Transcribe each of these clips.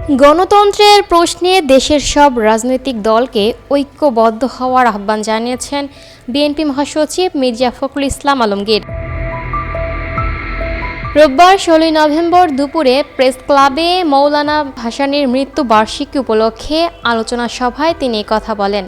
গণতন্ত্রের প্রশ্নে দেশের সব রাজনৈতিক দলকে ঐক্যবদ্ধ হওয়ার আহ্বান জানিয়েছেন বিএনপি মহাসচিব মির্জা ফখরুল ইসলাম আলমগীর। রোববার ১৬ নভেম্বর দুপুরে প্রেস ক্লাবে মৌলানা ভাসানীর মৃত্যুবার্ষিকী উপলক্ষে আলোচনা সভায় তিনি কথা বলেন।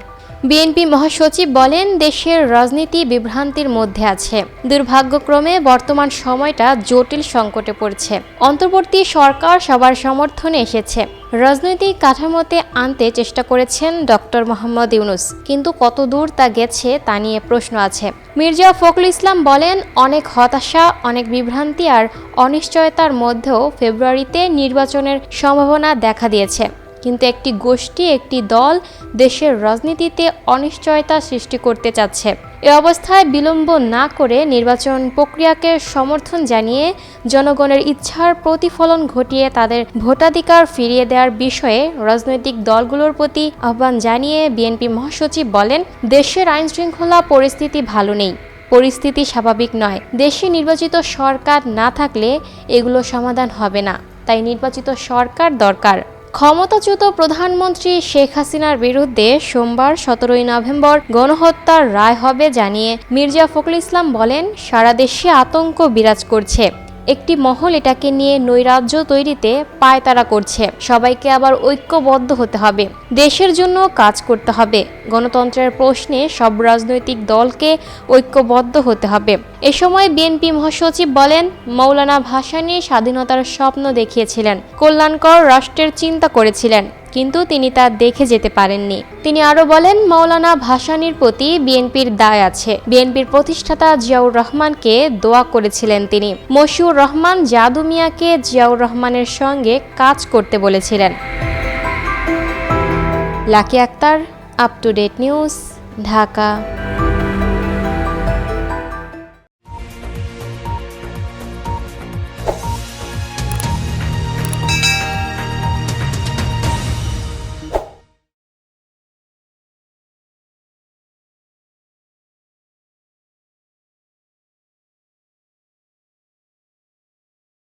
বিএনপি মহাসচিব বলেন, দেশের রাজনীতি বিভ্রান্তির মধ্যে আছে। দুর্ভাগ্যক্রমে বর্তমান সময়টা জটিল সংকটে পড়ছে। অন্তর্বর্তী সরকার সবার সমর্থনে এসেছে। রাজনৈতিক কাঠামোতে আনতে চেষ্টা করেছেন ডক্টর মোহাম্মদ ইউনূস, কিন্তু কত দূর তা গেছে তা নিয়ে প্রশ্ন আছে। মির্জা ফখরুল ইসলাম বলেন, অনেক হতাশা, অনেক বিভ্রান্তি আর অনিশ্চয়তার মধ্যেও ফেব্রুয়ারিতে নির্বাচনের সম্ভাবনা দেখা দিয়েছে। কিন্তু একটি গোষ্ঠী, একটি দল দেশের রাজনীতিতে অনিশ্চয়তা সৃষ্টি করতে চাচ্ছে। এ অবস্থায় বিলম্ব না করে নির্বাচন প্রক্রিয়াকে সমর্থন জানিয়ে জনগণের ইচ্ছার প্রতিফলন ঘটিয়ে তাদের ভোটাধিকার ফিরিয়ে দেওয়ার বিষয়ে রাজনৈতিক দলগুলোর প্রতি আহ্বান জানিয়ে বিএনপি মহাসচিব বলেন, দেশের আইনশৃঙ্খলা পরিস্থিতি ভালো নেই, পরিস্থিতি স্বাভাবিক নয়। দেশে নির্বাচিত সরকার না থাকলে এগুলো সমাধান হবে না, তাই নির্বাচিত সরকার দরকার। ক্ষমতাচ্যুত প্রধানমন্ত্রী শেখ হাসিনার বিরুদ্ধে সোমবার ১৭ নভেম্বর গণহত্যার রায় হবে জানিয়ে মির্জা ফখরুল ইসলাম বলেন, সারা দেশে আতঙ্ক বিরাজ করছে। একটি মহল এটাকে নিয়ে নৈরাজ্য তৈরিতে পায়তারা করছে। সবাইকে আবার ঐক্যবদ্ধ হতে হবে, দেশের জন্য কাজ করতে হবে। গণতন্ত্রের প্রশ্নে সব রাজনৈতিক দলকে ঐক্যবদ্ধ হতে হবে। এ সময় বিএনপি মহাসচিব বলেন, মৌলানা ভাসানী স্বাধীনতার স্বপ্ন দেখিয়েছিলেন, কল্যাণকর রাষ্ট্রের চিন্তা করেছিলেন, কিন্তু তিনি তা দেখে যেতে পারেননি। তিনি আরও বলেন, মৌলানা ভাসানীর প্রতি বিএনপির দায় আছে। বিএনপির প্রতিষ্ঠাতা জিয়াউর রহমানকে দোয়া করেছিলেন তিনি। মশিউর রহমান জাদু মিয়াকে জিয়াউর রহমানের সঙ্গে কাজ করতে বলেছিলেন। Lucky Akter, up to date news, Dhaka.